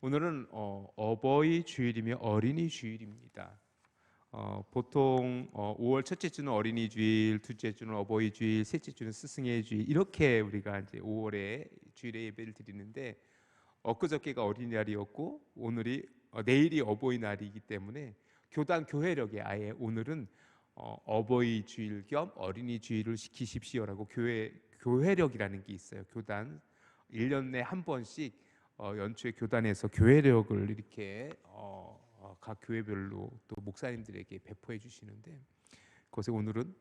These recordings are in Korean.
오늘은 어버이 주일이며 어린이 주일입니다. 보통 5월 첫째 주는 어린이 주일, 둘째 주는 어버이 주일, 셋째 주는 스승의 주일, 이렇게 우리가 이제 5월에 주일에 예배를 드리는데, 엊그저께가 어린이날이었고 내일이 어버이날이기 때문에 교단 교회력에 아예 오늘은 어버이 주일 겸 어린이 주일을 지키십시오라고 교회력이라는 게 있어요. 교단 1년에 한 번씩 연초에 교단에서 교회력을 이렇게 각 교회별로 또 목사님들에게 배포해 주시는데, 그것에 오늘은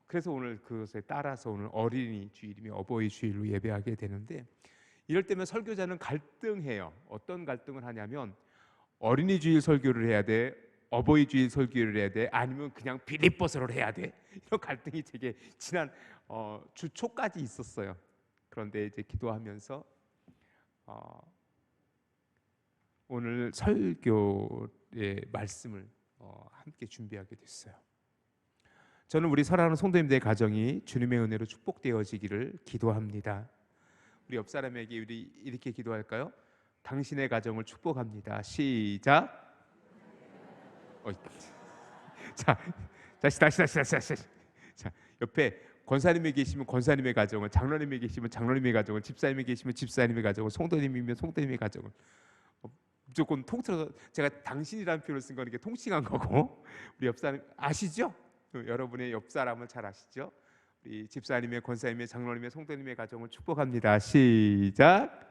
그래서 오늘 그것에 따라서 오늘 어린이 주일이며 어버이 주일로 예배하게 되는데, 이럴 때면 설교자는 갈등해요. 어떤 갈등을 하냐면, 어린이 주일 설교를 해야 돼, 어버이 주일 설교를 해야 돼, 아니면 그냥 빌립보서를 해야 돼. 이런 갈등이 되게 지난 주 초까지 있었어요. 그런데 이제 기도하면서 오늘 설교의 말씀을 함께 준비하게 됐어요. 저는 우리 사랑하는 성도님들의 가정이 주님의 은혜로 축복되어지기를 기도합니다. 우리 옆 사람에게 우리 이렇게 기도할까요? 당신의 가정을 축복합니다. 시작. 자, 다시. 자, 옆에 권사님이 계시면 권사님의 가정을, 장로님이 계시면 장로님의 가정을, 집사님이 계시면 집사님의 가정을, 성도님이면 성도님의 가정을 무조건 통틀어서, 제가 당신이라는 표현을 쓴 건 이게 통칭한 거고, 우리 옆 사람 아시죠? 여러분의 옆 사람을 잘 아시죠? 우리 집사님의, 권사님의, 장로님의, 성도님의 가정을 축복합니다. 시작.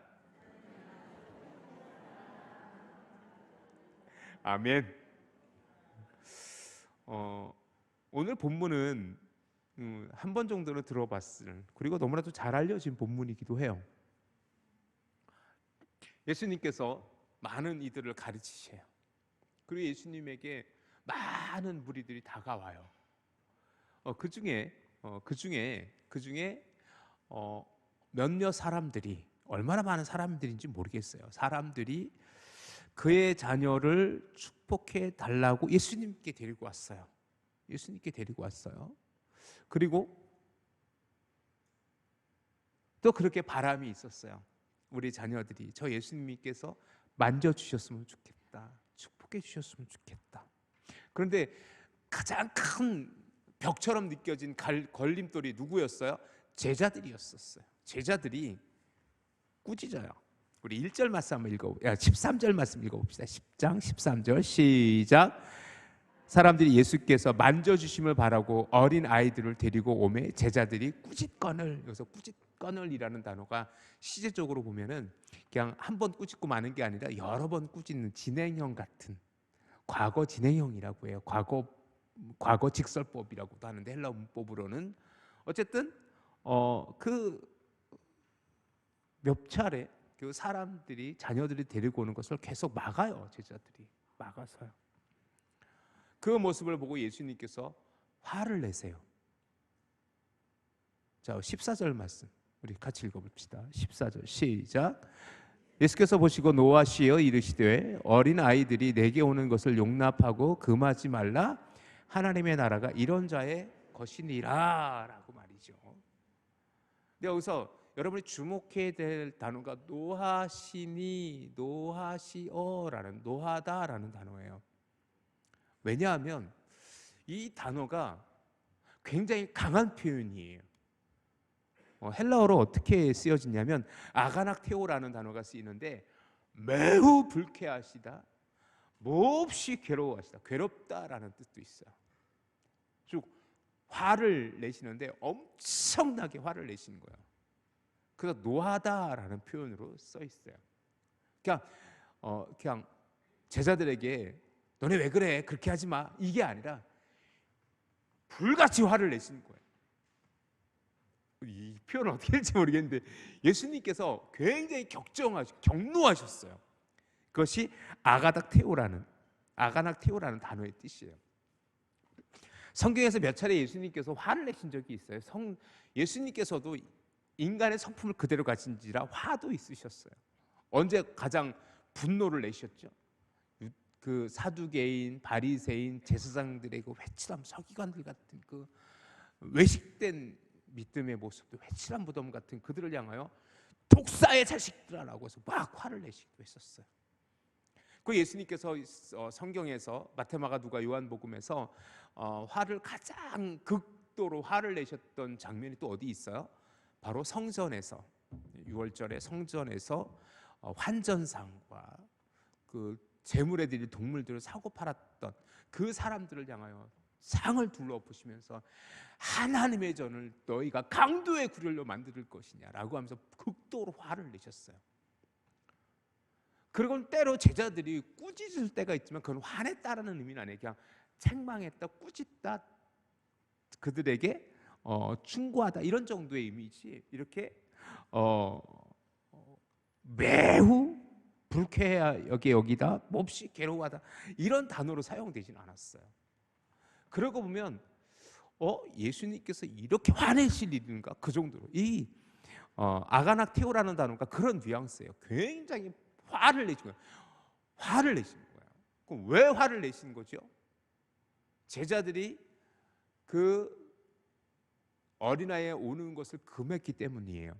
아멘. 오늘 본문은 한 번 정도는 들어봤을, 그리고 너무나도 잘 알려진 본문이기도 해요. 예수님께서 많은 이들을 가르치세요. 그리고 예수님에게 많은 무리들이 다가와요. 그 중에 몇몇 사람들이, 얼마나 많은 사람들인지 모르겠어요. 사람들이 그의 자녀를 축복해 달라고 예수님께 데리고 왔어요. 그리고 또 그렇게 바람이 있었어요. 우리 자녀들이 저 예수님께서 만져주셨으면 좋겠다, 축복해 주셨으면 좋겠다. 그런데 가장 큰 벽처럼 느껴진 걸림돌이 누구였어요? 제자들이었었어요. 제자들이 꾸짖어요. 우리 1절 말씀 한번 13절 말씀 읽어봅시다. 10장 13절 시작. 사람들이 예수께서 만져주심을 바라고 어린 아이들을 데리고 오매 제자들이 꾸짖거늘, 여기서 꾸짖거늘이라는 단어가 시제적으로 보면은 그냥 한 번 꾸짖고 마는 게 아니라 여러 번 꾸짖는 진행형 같은, 과거 진행형이라고 해요. 과거 직설법이라고도 하는데, 헬라어 문법으로는 어쨌든 그 몇 차례 그 사람들이, 자녀들이 데리고 오는 것을 계속 막아요. 제자들이 막아서요. 그 모습을 보고 예수님께서 화를 내세요. 자, 14절 말씀 우리 같이 읽어봅시다. 14절 시작. 예수께서 보시고 노하시어 이르시되 어린 아이들이 내게 오는 것을 용납하고 금하지 말라. 하나님의 나라가 이런 자의 것이니라 라고 말이죠. 근데 여기서 여러분이 주목해야 될 단어가 노하시니, 노하시어라는, 노하다라는 단어예요. 왜냐하면 이 단어가 굉장히 강한 표현이에요. 헬라어로 어떻게 쓰여지냐면 아가낙테오라는 단어가 쓰이는데, 매우 불쾌하시다, 몹시 괴로워하시다, 괴롭다라는 뜻도 있어요. 즉 화를 내시는데 엄청나게 화를 내시는 거예요. 그래서 노하다라는 표현으로 써 있어요. 그냥 제자들에게 너네 왜 그래? 그렇게 하지 마. 이게 아니라 불같이 화를 내시는 거예요. 이 표현을 어떻게 할지 모르겠는데 예수님께서 굉장히 격노하셨어요. 그것이 아가낙테오라는 단어의 뜻이에요. 성경에서 몇 차례 예수님께서 화를 내신 적이 있어요. 예수님께서도 인간의 성품을 그대로 가진지라 화도 있으셨어요. 언제 가장 분노를 내셨죠? 그 사두개인, 바리새인, 제사장들의 그 회칠함, 서기관들 같은 그 외식된 믿음의 모습도, 회칠한 무덤 같은 그들을 향하여 독사의 자식들아라고 해서 막 화를 내시기도 했었어요. 그 예수님께서 성경에서 마태, 마가, 누가, 요한복음에서 화를 가장 극도로 화를 내셨던 장면이 또 어디 있어요? 바로 성전에서, 6월절에 성전에서 환전상과 그 재물에 드릴 동물들을 사고 팔았던 그 사람들을 향하여 상을 둘러보시면서 하나님의 전을 너희가 강도의 구렬로 만들 것이냐라고 하면서 극도로 화를 내셨어요. 그리고 때로 제자들이 꾸짖을 때가 있지만 그건 화냈다라는 의미는 아니에요. 그냥 책망했다, 꾸짖다, 그들에게 충고하다 이런 정도의 의미지, 이렇게 매우 불쾌하게 여기다, 몹시 괴로워하다 이런 단어로 사용되지는 않았어요. 그러고 보면 예수님께서 이렇게 화내실 일인가, 그 정도로 이 아가낙테오라는 단어가 그런 뉘앙스예요. 굉장히 화를 내신 거예요. 화를 내신 거예요. 그럼 왜 화를 내신 거죠? 제자들이 그 어린아이에 오는 것을 금했기 때문이에요.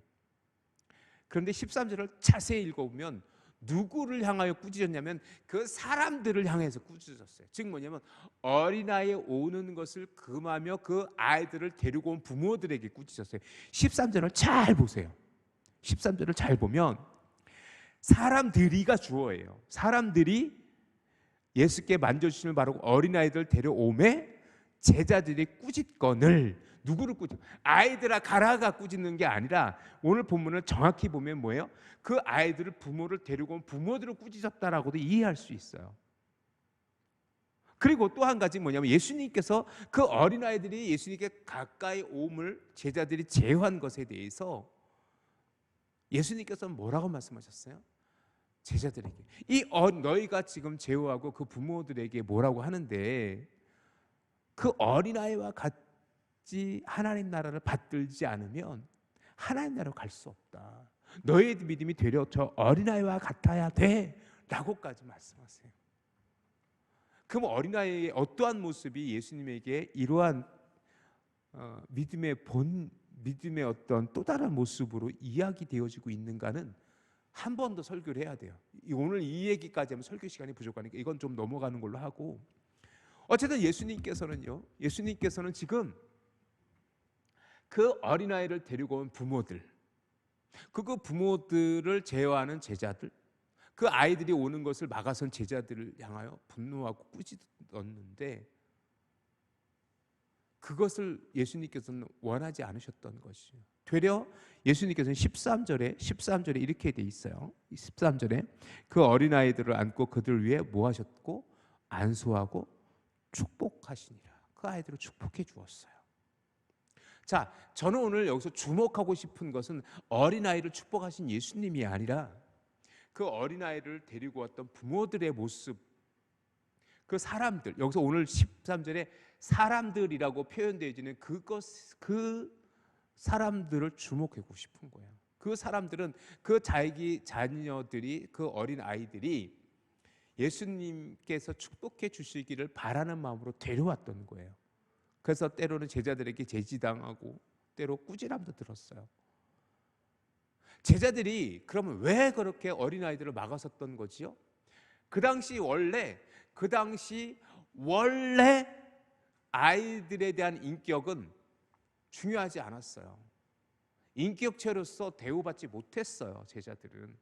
그런데 13절을 자세히 읽어보면 누구를 향하여 꾸짖었냐면 그 사람들을 향해서 꾸짖었어요. 즉 뭐냐면 어린아이에 오는 것을 금하며 그 아이들을 데리고 온 부모들에게 꾸짖었어요. 13절을 잘 보세요. 13절을 잘 보면 사람들이가 주어예요. 사람들이 예수께 만져주심을 바라고 어린아이들 데려오매 제자들이 꾸짖거늘, 누구를 꾸짖? 아이들아 가라가 꾸짖는 게 아니라 오늘 본문을 정확히 보면 뭐예요? 그 아이들을, 부모를 데리고 온 부모들을 꾸짖었다라고도 이해할 수 있어요. 그리고 또 한 가지 뭐냐면 예수님께서 그 어린아이들이 예수님께 가까이 옴을 제자들이 제어한 것에 대해서 예수님께서는 뭐라고 말씀하셨어요? 제자들에게 너희가 지금 제어하고 그 부모들에게 뭐라고 하는데 그 어린아이와 같이 하나님 나라를 받들지 않으면 하나님 나라로 갈 수 없다. 너희의 믿음이 되려 저 어린아이와 같아야 돼 라고까지 말씀하세요. 그럼 어린아이의 어떠한 모습이 예수님에게 이러한 믿음의 어떤 또 다른 모습으로 이야기되어지고 있는가는 한 번 더 설교를 해야 돼요. 오늘 이 얘기까지 하면 설교 시간이 부족하니까 이건 좀 넘어가는 걸로 하고, 어쨌든 예수님께서는 지금 그 어린아이를 데리고 온 부모들, 그 부모들을 제어하는 제자들, 그 아이들이 오는 것을 막아선 제자들을 향하여 분노하고 꾸짖었는데 그것을 예수님께서는 원하지 않으셨던 것이죠. 되려 예수님께서는 13절에 이렇게 돼 있어요. 13절에 그 어린아이들을 안고 그들 위해 뭐 하셨고? 안수하고 축복하시니라. 그 아이들을 축복해 주었어요. 자, 저는 오늘 여기서 주목하고 싶은 것은 어린아이를 축복하신 예수님이 아니라 그 어린아이를 데리고 왔던 부모들의 모습, 그 사람들, 여기서 오늘 13절에 사람들이라고 표현되어지는 그 사람들을 주목하고 싶은 거예요. 그 사람들은 그 자기 자녀들이, 그 어린 아이들이 예수님께서 축복해 주시기를 바라는 마음으로 데려왔던 거예요. 그래서 때로는 제자들에게 제지당하고 때로 꾸지람도 들었어요. 제자들이 그러면 왜 그렇게 어린아이들을 막았었던 거지요? 그 당시 원래 아이들에 대한 인격은 중요하지 않았어요. 인격체로서 대우받지 못했어요. 제자들은.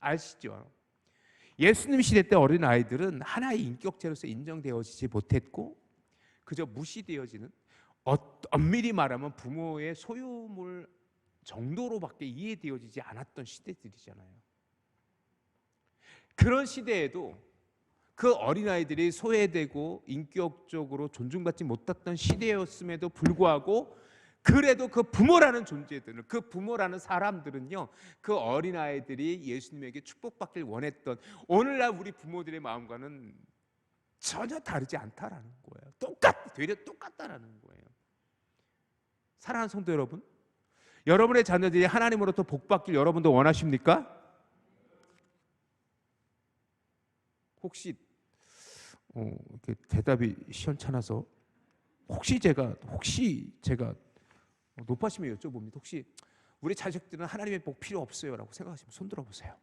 아시죠? 예수님 시대 때 어린아이들은 하나의 인격체로서 인정되어지지 못했고 그저 무시되어지는, 엄밀히 말하면 부모의 소유물 정도로밖에 이해되어지지 않았던 시대들이잖아요. 그런 시대에도 그 어린아이들이 소외되고 인격적으로 존중받지 못했던 시대였음에도 불구하고 그래도 그 부모라는 존재들은, 그 부모라는 사람들은요, 그 어린아이들이 예수님에게 축복받길 원했던 오늘날 우리 부모들의 마음과는 전혀 다르지 않다라는 거예요. 되려 똑같다라는 거예요. 사랑하는 성도 여러분, 여러분의 자녀들이 하나님으로부터 복받길 여러분도 원하십니까? 혹시 이렇게 대답이 시원찮아서 혹시 제가 높아심에 여쭤봅니다. 혹시 우리 자식들은 하나님의 복 필요 없어요 라고 생각하시면 손 들어보세요.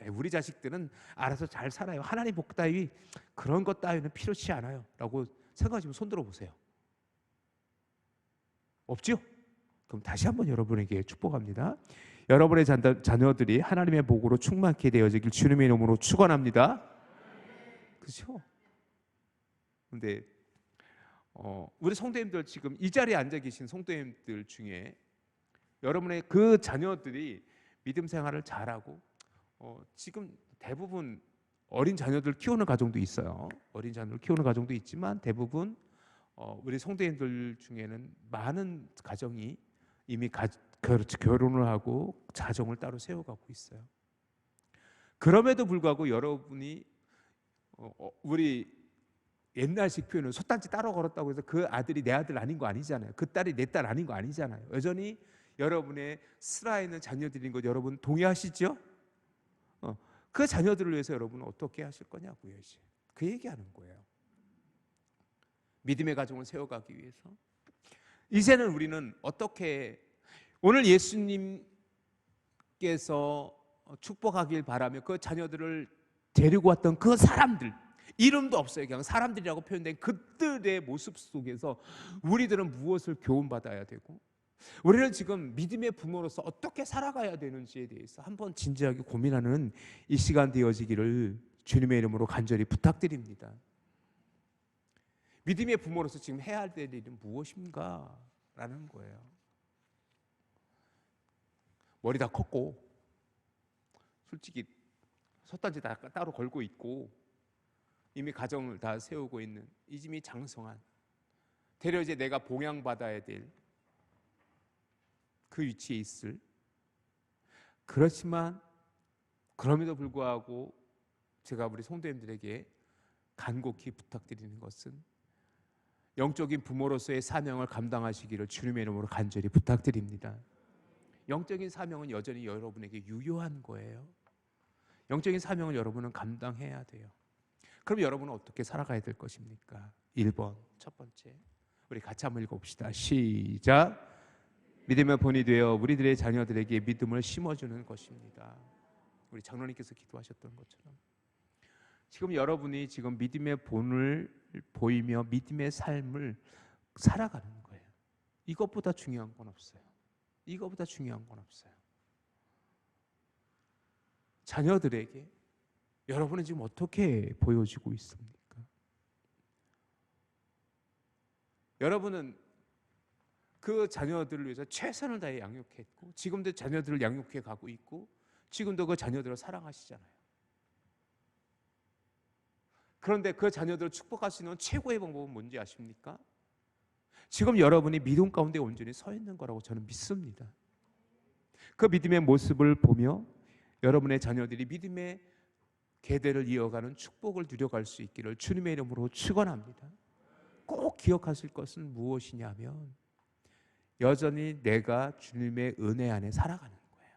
우리 자식들은 알아서 잘 살아요. 하나님 복 따위 그런 것 따위는 필요치 않아요 라고 생각하시면 손 들어보세요. 없죠? 그럼 다시 한번 여러분에게 축복합니다. 여러분의 자녀들이 하나님의 복으로 충만케 되어지길 주님의 이름으로 축원합니다. 그렇죠? 근데 우리 성도님들 지금 이 자리에 앉아 계신 성도님들 중에 여러분의 그 자녀들이 믿음 생활을 잘하고 지금 대부분 어린 자녀들 키우는 가정도 있어요. 어린 자녀를 키우는 가정도 있지만 대부분 우리 성도님들 중에는 많은 가정이 이미 결혼을 하고 가정을 따로 세워가고 있어요. 그럼에도 불구하고 여러분이 우리 옛날식 표현은 솥단지 따로 걸었다고 해서 그 아들이 내 아들 아닌 거 아니잖아요. 그 딸이 내 딸 아닌 거 아니잖아요. 여전히 여러분의 슬아있는 자녀들인 것 여러분 동의하시죠? 그 자녀들을 위해서 여러분은 어떻게 하실 거냐고요. 이제 그 얘기하는 거예요. 믿음의 가정을 세워가기 위해서 이제는 우리는 어떻게 오늘 예수님께서 축복하길 바라며 그 자녀들을 데리고 왔던 그 사람들, 이름도 없어요. 그냥 사람들이라고 표현된 그들의 모습 속에서 우리들은 무엇을 교훈받아야 되고 우리는 지금 믿음의 부모로서 어떻게 살아가야 되는지에 대해서 한번 진지하게 고민하는 이 시간 되어지기를 주님의 이름으로 간절히 부탁드립니다. 믿음의 부모로서 지금 해야 될 일은 무엇인가? 라는 거예요. 머리 다 컸고 솔직히 솥단지 다 따로 걸고 있고 이미 가정을 다 세우고 있는 이미 장성한 되려 이제 내가 봉양받아야 될 그 위치에 있을 그렇지만 그럼에도 불구하고 제가 우리 성도님들에게 간곡히 부탁드리는 것은 영적인 부모로서의 사명을 감당하시기를 주님의 이름으로 간절히 부탁드립니다. 영적인 사명은 여전히 여러분에게 유효한 거예요. 영적인 사명을 여러분은 감당해야 돼요. 그럼 여러분은 어떻게 살아가야 될 것입니까? 1번 첫 번째 우리 같이 한번 읽어봅시다. 시작. 믿음의 본이 되어 우리들의 자녀들에게 믿음을 심어주는 것입니다. 우리 장로님께서 기도하셨던 것처럼 지금 여러분이 지금 믿음의 본을 보이며 믿음의 삶을 살아가는 거예요. 이것보다 중요한 건 없어요. 이것보다 중요한 건 없어요. 자녀들에게 여러분은 지금 어떻게 보여주고 있습니까? 여러분은 그 자녀들을 위해서 최선을 다해 양육했고 지금도 자녀들을 양육해 가고 있고 지금도 그 자녀들을 사랑하시잖아요. 그런데 그 자녀들을 축복할 수 있는 최고의 방법은 뭔지 아십니까? 지금 여러분이 믿음 가운데 온전히 서 있는 거라고 저는 믿습니다. 그 믿음의 모습을 보며 여러분의 자녀들이 믿음의 계대를 이어가는 축복을 누려갈 수 있기를 주님의 이름으로 축원합니다. 꼭 기억하실 것은 무엇이냐면 여전히 내가 주님의 은혜 안에 살아가는 거예요.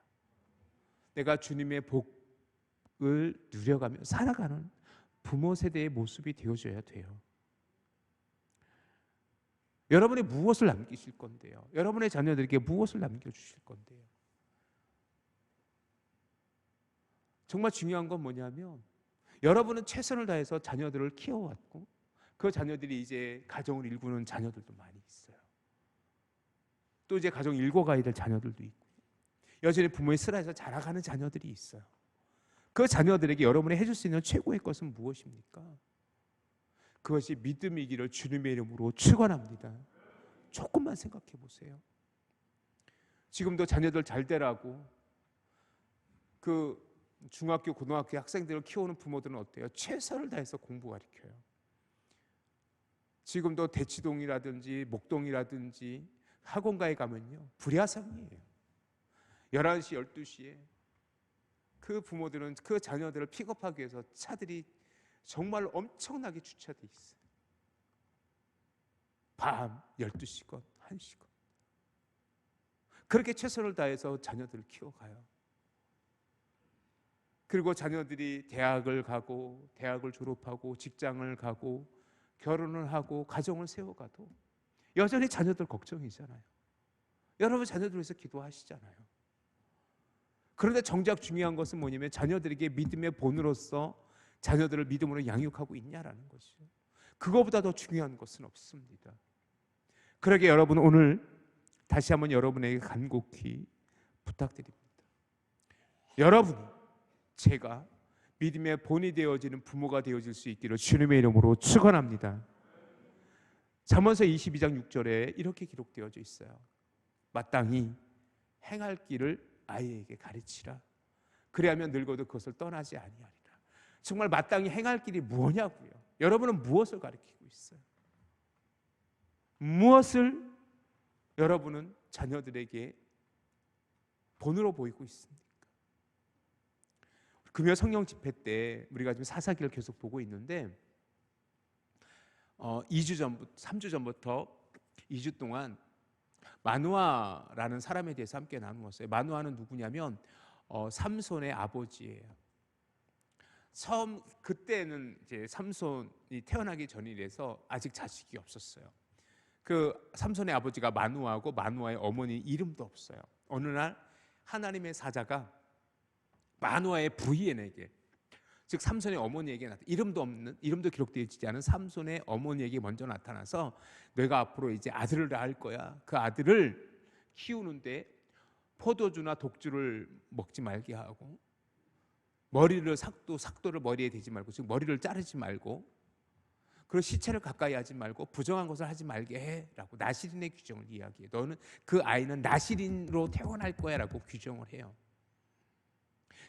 내가 주님의 복을 누려가며 살아가는 부모 세대의 모습이 되어줘야 돼요. 여러분이 무엇을 남기실 건데요? 여러분의 자녀들에게 무엇을 남겨주실 건데요? 정말 중요한 건 뭐냐면 여러분은 최선을 다해서 자녀들을 키워왔고 그 자녀들이 이제 가정을 일구는 자녀들도 많이 있어요. 또 이제 가정 일궈가야 될 자녀들도 있고 여전히 부모의 슬하에서 자라가는 자녀들이 있어요. 그 자녀들에게 여러분이 해줄 수 있는 최고의 것은 무엇입니까? 그것이 믿음이기를 주님의 이름으로 축원합니다. 조금만 생각해 보세요. 지금도 자녀들 잘 되라고 그 중학교, 고등학교 학생들을 키우는 부모들은 어때요? 최선을 다해서 공부 가르쳐요. 지금도 대치동이라든지 목동이라든지 학원가에 가면요 불야성이에요. 11시, 12시에 그 부모들은 그 자녀들을 픽업하기 위해서 차들이 정말 엄청나게 주차돼 있어요. 밤 12시간, 1시간 그렇게 최선을 다해서 자녀들을 키워가요. 그리고 자녀들이 대학을 가고 대학을 졸업하고 직장을 가고 결혼을 하고 가정을 세워가도 여전히 자녀들 걱정이잖아요. 여러분 자녀들 위해서 기도하시잖아요. 그런데 정작 중요한 것은 뭐냐면 자녀들에게 믿음의 본으로서 자녀들을 믿음으로 양육하고 있냐라는 것이죠. 그거보다 더 중요한 것은 없습니다. 그러게 여러분, 오늘 다시 한번 여러분에게 간곡히 부탁드립니다. 여러분이, 제가 믿음의 본이 되어지는 부모가 되어질 수 있기를 주님의 이름으로 축원합니다. 잠언서 22장 6절에 이렇게 기록되어져 있어요. 마땅히 행할 길을 아이에게 가르치라. 그리하면 늙어도 그것을 떠나지 아니하리라. 정말 마땅히 행할 길이 뭐냐고요? 여러분은 무엇을 가르치고 있어요? 무엇을 여러분은 자녀들에게 본으로 보이고 있습니까? 금요 성령 집회 때 우리가 지금 사사기를 계속 보고 있는데 2주 전부터 3주 전부터 2주 동안 마누아라는 사람에 대해서 함께 나누었어요. 마누아는 누구냐면 삼손의 아버지예요. 처음 그때는 이제 삼손이 태어나기 전이라서 아직 자식이 없었어요. 그 삼손의 아버지가 마누아고 마누아의 어머니 이름도 없어요. 어느 날 하나님의 사자가 마누아의 부인에게, 즉 삼손의 어머니에게 이름도 기록되어 있지 않은 삼손의 어머니에게 먼저 나타나서 내가 앞으로 이제 아들을 낳을 거야. 그 아들을 키우는데 포도주나 독주를 먹지 말게 하고 머리를 삭도를 머리에 대지 말고, 즉 머리를 자르지 말고, 그리고 시체를 가까이 하지 말고 부정한 것을 하지 말게 해라고 나시린의 규정을 이야기해. 너는 그 아이는 나시린으로 태어날 거야라고 규정을 해요.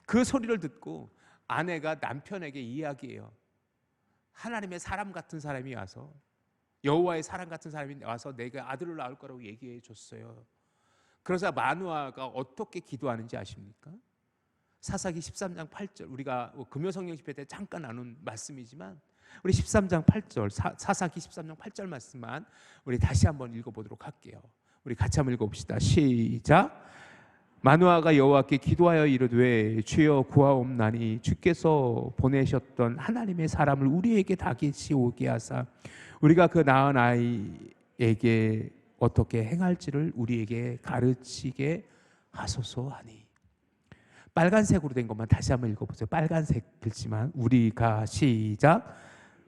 그 소리를 듣고 아내가 남편에게 이야기해요. 하나님의 사람 같은 사람이 와서, 여호와의 사람 같은 사람이 와서 내가 아들을 낳을 거라고 얘기해 줬어요. 그래서 마누아가 어떻게 기도하는지 아십니까? 사사기 13장 8절, 우리가 금요 성령 집회 때 잠깐 나눈 말씀이지만 우리 13장 8절, 사사기 13장 8절 말씀만 우리 다시 한번 읽어보도록 할게요. 우리 같이 한번 읽어봅시다. 시작. 마누아가 여호와께 기도하여 이르되 주여 구하옵나니 주께서 보내셨던 하나님의 사람을 우리에게 다같이 오게 하사 우리가 그 낳은 아이에게 어떻게 행할지를 우리에게 가르치게 하소서 하니. 빨간색으로 된 것만 다시 한번 읽어보세요. 빨간색 글씨만. 우리가 시작.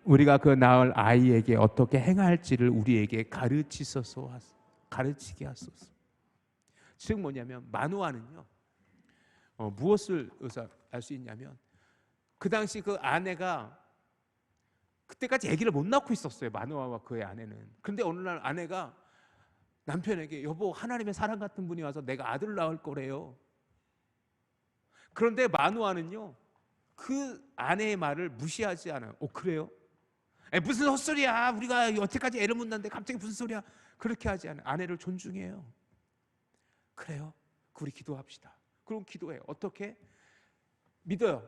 우리가 그 낳을 아이에게 어떻게 행할지를 우리에게 가르치게 하소서. 즉 뭐냐면 마누아는요, 무엇을 알 수 있냐면 그 당시 그 아내가 그때까지 아기를 못 낳고 있었어요. 마누아와 그의 아내는. 그런데 어느 날 아내가 남편에게 여보, 하나님의 사람 같은 분이 와서 내가 아들을 낳을 거래요. 그런데 마누아는요, 그 아내의 말을 무시하지 않아요. 그래요? 무슨 헛소리야, 우리가 여태까지 애를 못 낳는데 갑자기 무슨 소리야. 그렇게 하지 않아요. 아내를 존중해요. 그래요? 우리 기도합시다. 그럼 기도해요. 어떻게? 믿어요.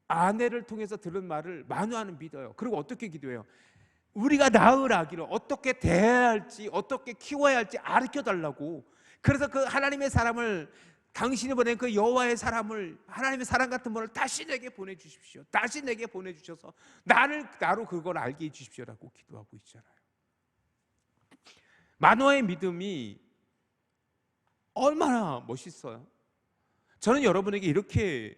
아내를 통해서 들은 말을 마누아는 믿어요. 그리고 어떻게 기도해요? 우리가 낳을 아기를 어떻게 대해야 할지, 어떻게 키워야 할지 가르쳐달라고. 그래서 그 하나님의 사람을, 당신이 보낸 그 여호와의 사람을, 하나님의 사람 같은 분을 다시 내게 보내주십시오. 다시 내게 보내주셔서 나로 그걸 알게 해주십시오라고 기도하고 있잖아요. 마누아의 믿음이 얼마나 멋있어요. 저는 여러분에게 이렇게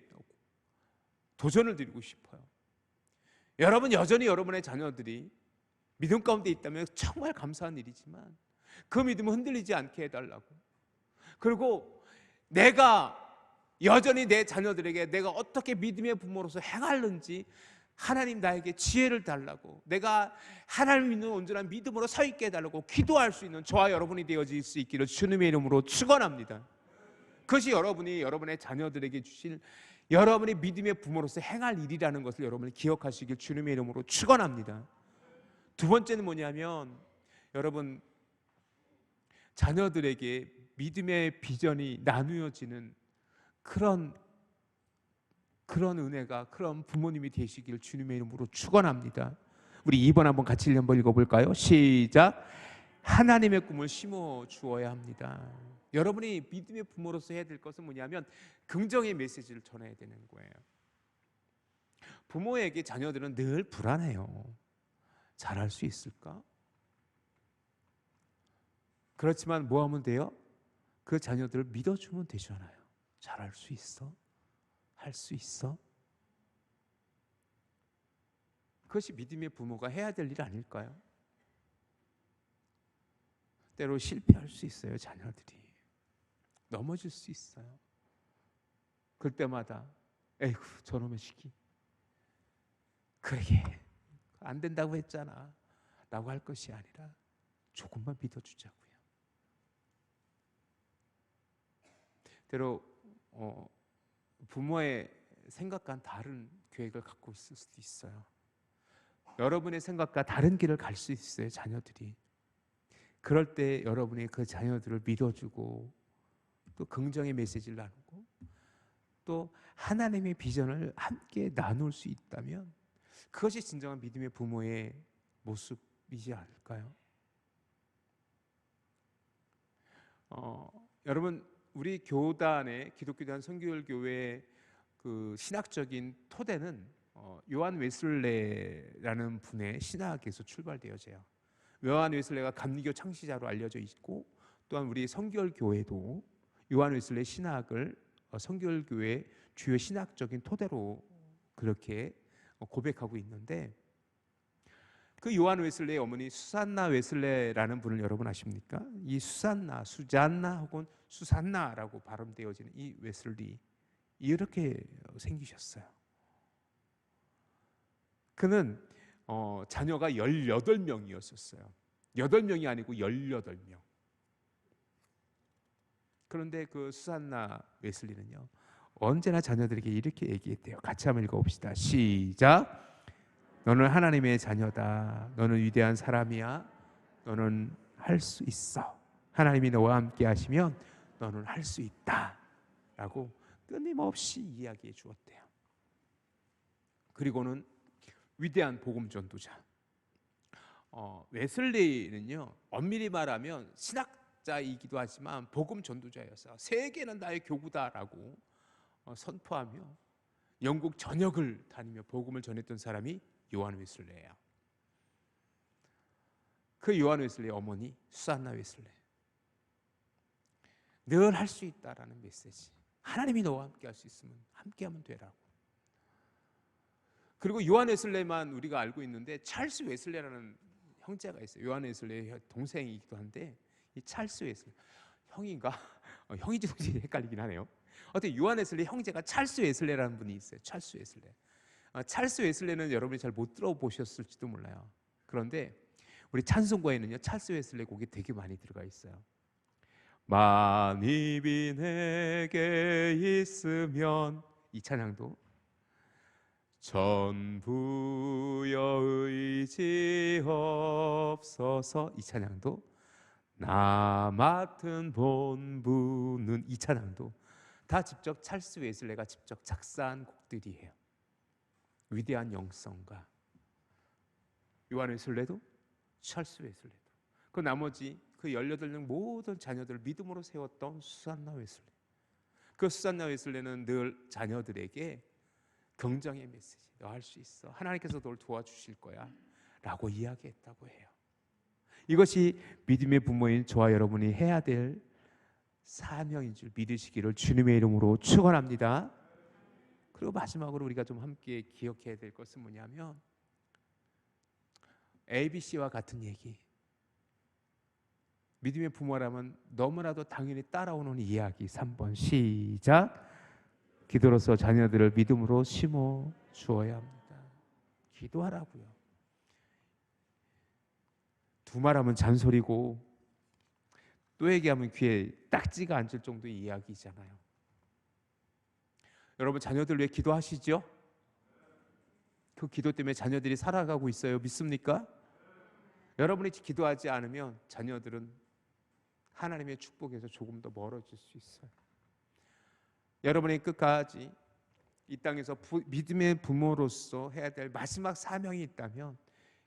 도전을 드리고 싶어요. 여러분, 여전히 여러분의 자녀들이 믿음 가운데 있다면 정말 감사한 일이지만 그 믿음을 흔들리지 않게 해달라고. 그리고 내가 여전히 내 자녀들에게 내가 어떻게 믿음의 부모로서 행하는지 하나님 나에게 지혜를 달라고, 내가 하나님 믿는 온전한 믿음으로 서 있게 해달라고 기도할 수 있는 저와 여러분이 되어질 수 있기를 주님의 이름으로 축원합니다. 그것이 여러분이 여러분의 자녀들에게 주실 여러분이 믿음의 부모로서 행할 일이라는 것을 여러분이 기억하시길 주님의 이름으로 축원합니다. 두 번째는 뭐냐면, 여러분 자녀들에게 믿음의 비전이 나누어지는 그런 은혜가, 그런 부모님이 되시길 주님의 이름으로 축원합니다. 우리 2번 한번 같이 한번 읽어볼까요? 시작. 하나님의 꿈을 심어 주어야 합니다. 여러분이 믿음의 부모로서 해야 될 것은 뭐냐면 긍정의 메시지를 전해야 되는 거예요. 부모에게 자녀들은 늘 불안해요. 잘할 수 있을까? 그렇지만 뭐 하면 돼요? 그 자녀들을 믿어주면 되잖아요. 잘할 수 있어? 할 수 있어? 그것이 믿음의 부모가 해야 될 일 아닐까요? 때로 실패할 수 있어요. 자녀들이 넘어질 수 있어요. 그럴 때마다 에이구 저놈의 시기 그러게 안 된다고 했잖아 라고 할 것이 아니라 조금만 믿어주자고요. 때로 부모의 생각과는 다른 계획을 갖고 있을 수도 있어요. 여러분의 생각과 다른 길을 갈 수 있어요. 자녀들이. 그럴 때 여러분이 그 자녀들을 믿어주고 또 긍정의 메시지를 나누고 또 하나님의 비전을 함께 나눌 수 있다면 그것이 진정한 믿음의 부모의 모습이지 않을까요? 여러분 우리 교단의 기독교단 선교교회 그 신학적인 토대는 요한 웨슬레라는 분의 신학에서 출발되어져요. 요한 웨슬레가 감리교 창시자로 알려져 있고 또한 우리 선교교회도 요한 웨슬레 신학을 선교교회 주요 신학적인 토대로 그렇게 고백하고 있는데 그 요한 웨슬레의 어머니 수산나 웨슬레라는 분을 여러분 아십니까? 이 수산나, 수잔나 혹은 수산나라고 발음되어지는 이 웨슬리 이렇게 생기셨어요. 그는 자녀가 18명이었었어요. 8명이 아니고 18명. 그런데 그 수산나 웨슬리는요 언제나 자녀들에게 이렇게 얘기했대요. 같이 한번 읽어봅시다. 시작. 너는 하나님의 자녀다. 너는 위대한 사람이야. 너는 할 수 있어. 하나님이 너와 함께 하시면 너는 할 수 있다 라고 끊임없이 이야기해 주었대요. 그리고는 위대한 복음 전도자 웨슬리는요 엄밀히 말하면 신학자이기도 하지만 복음 전도자였어요. 세계는 나의 교구다라고 선포하며 영국 전역을 다니며 복음을 전했던 사람이 요한 웨슬레예요. 그 요한 웨슬레의 어머니 수산나 웨슬레 늘 할 수 있다라는 메시지. 하나님이 너와 함께 할 수 있으면 함께하면 되라고. 그리고 요한 웨슬레만 우리가 알고 있는데 찰스 웨슬레라는 형제가 있어요. 요한 웨슬레의 동생이기도 한데 이 찰스 웨슬레 형인가? 형인지 동생인지 헷갈리긴 하네요. 어떻게 요한 웨슬레 형제가 찰스 웨슬레라는 분이 있어요. 찰스 웨슬레. 찰스 웨슬레는 여러분이 잘 못 들어보셨을지도 몰라요. 그런데 우리 찬송가에는요 찰스 웨슬레 곡이 되게 많이 들어가 있어요. 만입이 내게 있으면 이 찬양도 전부여 의지 없어서 이 찬양도 나 맡은 본부는 이 찬양도 다 직접 찰스 웨슬레가 직접 작사한 곡들이에요. 위대한 영성가 요한 웨슬레도 찰스 웨슬레도 그 나머지 그 18명 모든 자녀들을 믿음으로 세웠던 수산나 웨슬레. 그 수산나 웨슬레는 늘 자녀들에게 긍정의 메시지 너 할 수 있어 하나님께서 널 도와주실 거야 라고 이야기했다고 해요. 이것이 믿음의 부모인 저와 여러분이 해야 될 사명인 줄 믿으시기를 주님의 이름으로 축원합니다. 그리고 마지막으로 우리가 좀 함께 기억해야 될 것은 뭐냐면 ABC와 같은 얘기. 믿음의 부모라면 너무나도 당연히 따라오는 이야기 3번 시작. 기도로서 자녀들을 믿음으로 심어 주어야 합니다. 기도하라고요. 두말하면 잔소리고 또 얘기하면 귀에 딱지가 앉을 정도의 이야기잖아요. 여러분 자녀들 위해 기도하시죠? 그 기도 때문에 자녀들이 살아가고 있어요. 믿습니까? 여러분이 기도하지 않으면 자녀들은 하나님의 축복에서 조금 더 멀어질 수 있어요. 여러분이 끝까지 이 땅에서 믿음의 부모로서 해야 될 마지막 사명이 있다면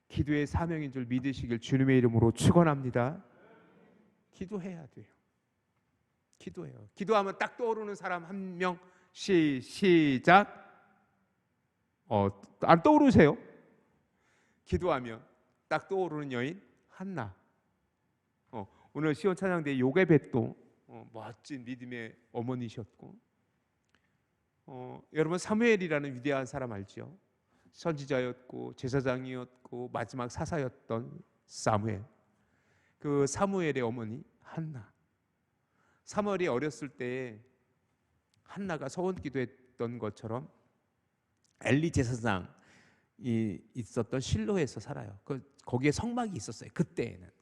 기도의 사명인 줄 믿으시길 주님의 이름으로 축원합니다. 기도해야 돼요. 기도해요. 기도하면 딱 떠오르는 사람 한 명 시작. 안 떠오르세요? 기도하면 딱 떠오르는 여인 한나. 오늘 시온 찬양대 요게벳도 멋진 믿음의 어머니셨고, 여러분 사무엘이라는 위대한 사람 알죠? 선지자였고 제사장이었고 마지막 사사였던 사무엘. 그 사무엘의 어머니 한나. 사무엘이 어렸을 때 한나가 서원 기도했던 것처럼 엘리 제사장이 있었던 실로에서 살아요. 거기에 성막이 있었어요. 그때에는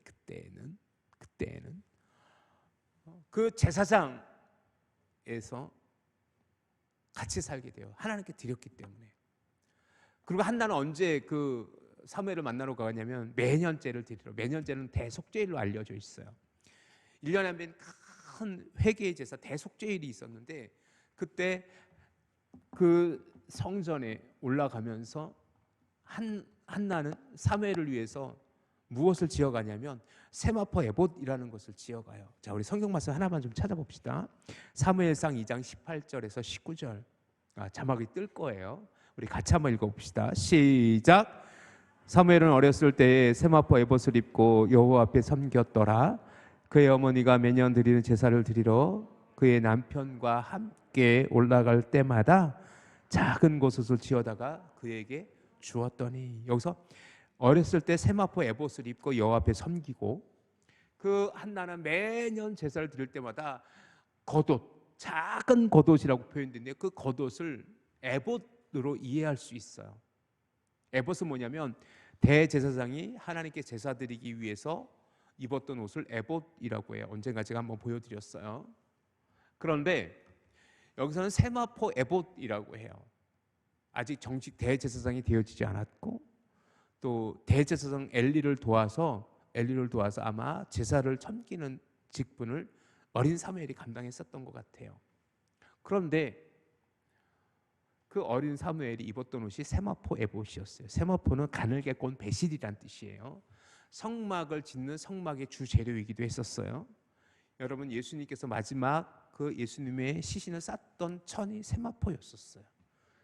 그 제사장에서 같이 살게 돼요. 하나님께 드렸기 때문에. 그리고 한나는 언제 그 사무엘을 만나러 가냐면 매년제를 드리러. 매년제는 대속죄일로 알려져 있어요. 1년에 한 번 큰 회개의 제사 대속죄일이 있었는데, 그때 그 성전에 올라가면서 한나는 사무엘을 위해서 무엇을 지어가냐면 세마포 에봇이라는 것을 지어가요. 자, 우리 성경 말씀 하나만 좀 찾아봅시다. 사무엘상 2장 18절에서 19절. 자막이 뜰 거예요. 우리 같이 한번 읽어봅시다. 시작. 사무엘은 어렸을 때에 세마포 에봇을 입고 여호와 앞에 섬겼더라. 그의 어머니가 매년 드리는 제사를 드리러 그의 남편과 함께 올라갈 때마다 작은 곳을 지어다가 그에게 주었더니, 여기서 어렸을 때 세마포 에봇을 입고 여호와 앞에 섬기고, 그 한나는 매년 제사를 드릴 때마다 겉옷, 작은 겉옷이라고 표현되는데 그 겉옷을 에봇으로 이해할 수 있어요. 에봇은 뭐냐면 대제사장이 하나님께 제사 드리기 위해서 입었던 옷을 에봇이라고 해요. 언젠가 제가 한번 보여드렸어요. 그런데 여기서는 세마포 에봇이라고 해요. 아직 정식 대제사장이 되어지지 않았고, 또 대제사장 엘리를 도와서 아마 제사를 섬기는 직분을 어린 사무엘이 감당했었던 것 같아요. 그런데 그 어린 사무엘이 입었던 옷이 세마포 에봇이었어요. 세마포는 가늘게 꼰 배실이란 뜻이에요. 성막을 짓는 성막의 주 재료이기도 했었어요. 여러분, 예수님께서 마지막 그 예수님의 시신을 쌌던 천이 세마포였었어요.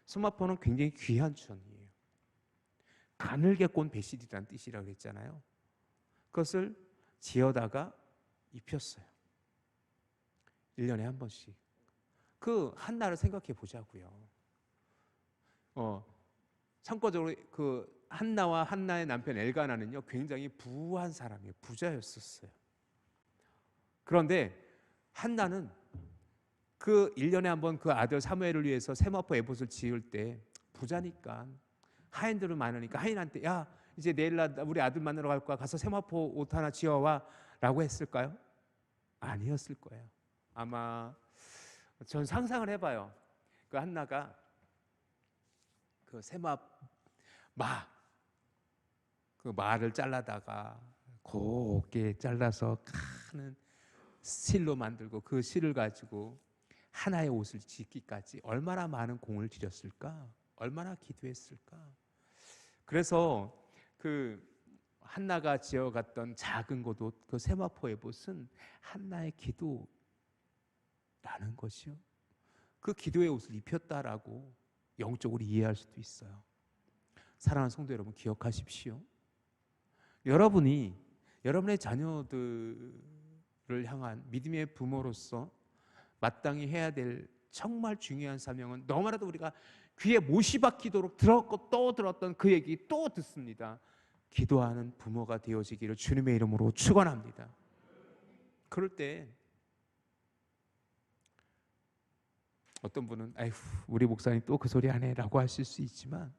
세마포는 굉장히 귀한 천이에요. 가늘게 꼰 배실이란 뜻이라고 그랬잖아요. 그것을 지어다가 입혔어요. 1년에 한 번씩. 그 한나를 생각해 보자고요. 참고적으로 그 한나와 한나의 남편 엘가나는요, 굉장히 부한 사람이에요. 부자였었어요. 그런데 한나는 그 1년에 한 번 그 아들 사무엘을 위해서 세마포 에봇을 지을 때 부자니까 하인들은 많으니까 하인한테, 야, 이제 내일 우리 아들 만나러 갈 거야, 가서 세마포 옷 하나 지어와 라고 했을까요? 아니었을 거예요. 아마 전 상상을 해봐요. 그 한나가 그 그 말을 잘라다가 곱게 잘라서 큰 실로 만들고 그 실을 가지고 하나의 옷을 짓기까지 얼마나 많은 공을 들였을까? 얼마나 기도했을까? 그래서 그 한나가 지어갔던 작은 겉옷, 그 세마포 에봇은 한나의 기도라는 것이요. 그 기도의 옷을 입혔다라고 영적으로 이해할 수도 있어요. 사랑하는 성도 여러분, 기억하십시오. 여러분이 여러분의 자녀들을 향한 믿음의 부모로서 마땅히 해야 될 정말 중요한 사명은, 너무나도 우리가 귀에 못이 박히도록 들었고 또 들었던 그 얘기 또 듣습니다. 기도하는 부모가 되어지기를 주님의 이름으로 축원합니다. 그럴 때 어떤 분은 아이고, 우리 목사님 또 그 소리 하네 라고 하실 수 있지만,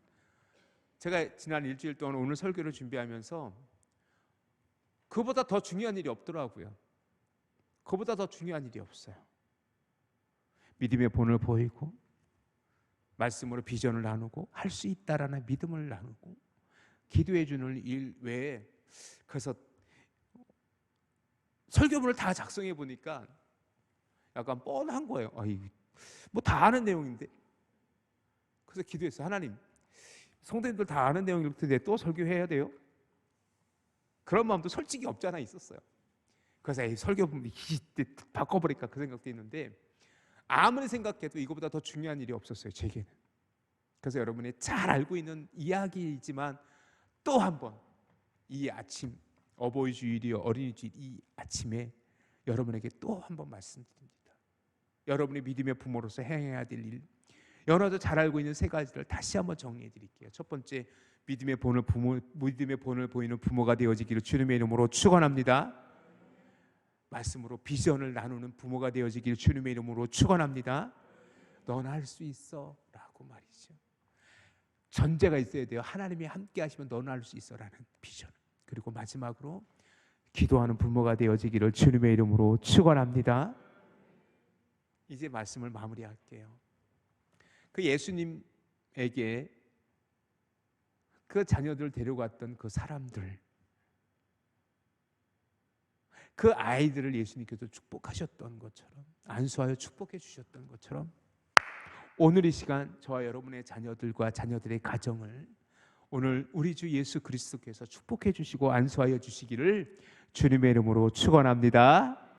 제가 지난 일주일 동안 오늘 설교를 준비하면서 그보다 더 중요한 일이 없더라고요. 그보다 더 중요한 일이 없어요. 믿음의 본을 보이고 말씀으로 비전을 나누고 할 수 있다라는 믿음을 나누고 기도해 주는 일 외에, 그래서 설교문을 다 작성해 보니까 약간 뻔한 거예요. 뭐 다 아는 내용인데. 그래서 기도했어요. 하나님, 성도님들 다 아는 내용일 텐데 또 설교해야 돼요? 그런 마음도 솔직히 없잖아 있었어요. 그래서 설교문 바꿔버릴까 그 생각도 있는데, 아무리 생각해도 이거보다 더 중요한 일이 없었어요, 제게는. 그래서 여러분이 잘 알고 있는 이야기이지만 또 한 번 이 아침 어버이 주일이 어린이 주일 이 아침에 여러분에게 또 한 번 말씀드립니다. 여러분이 믿음의 부모로서 행해야 될 일, 여러분도 잘 알고 있는 세 가지를 다시 한번 정리해 드릴게요. 첫 번째, 믿음의 본을 보이는 부모가 되어지기를 주님의 이름으로 축원합니다. 말씀으로 비전을 나누는 부모가 되어지기를 주님의 이름으로 축원합니다. 넌 할 수 있어 라고 말이죠. 전제가 있어야 돼요. 하나님이 함께 하시면 너는 할 수 있어라는 비전. 그리고 마지막으로 기도하는 부모가 되어지기를 주님의 이름으로 축원합니다. 이제 말씀을 마무리할게요. 그 예수님에게 그 자녀들을 데려갔던 그 사람들, 그 아이들을 예수님께서 축복하셨던 것처럼, 안수하여 축복해 주셨던 것처럼, 오늘 이 시간 저와 여러분의 자녀들과 자녀들의 가정을 오늘 우리 주 예수 그리스도께서 축복해 주시고 안수하여 주시기를 주님의 이름으로 축원합니다.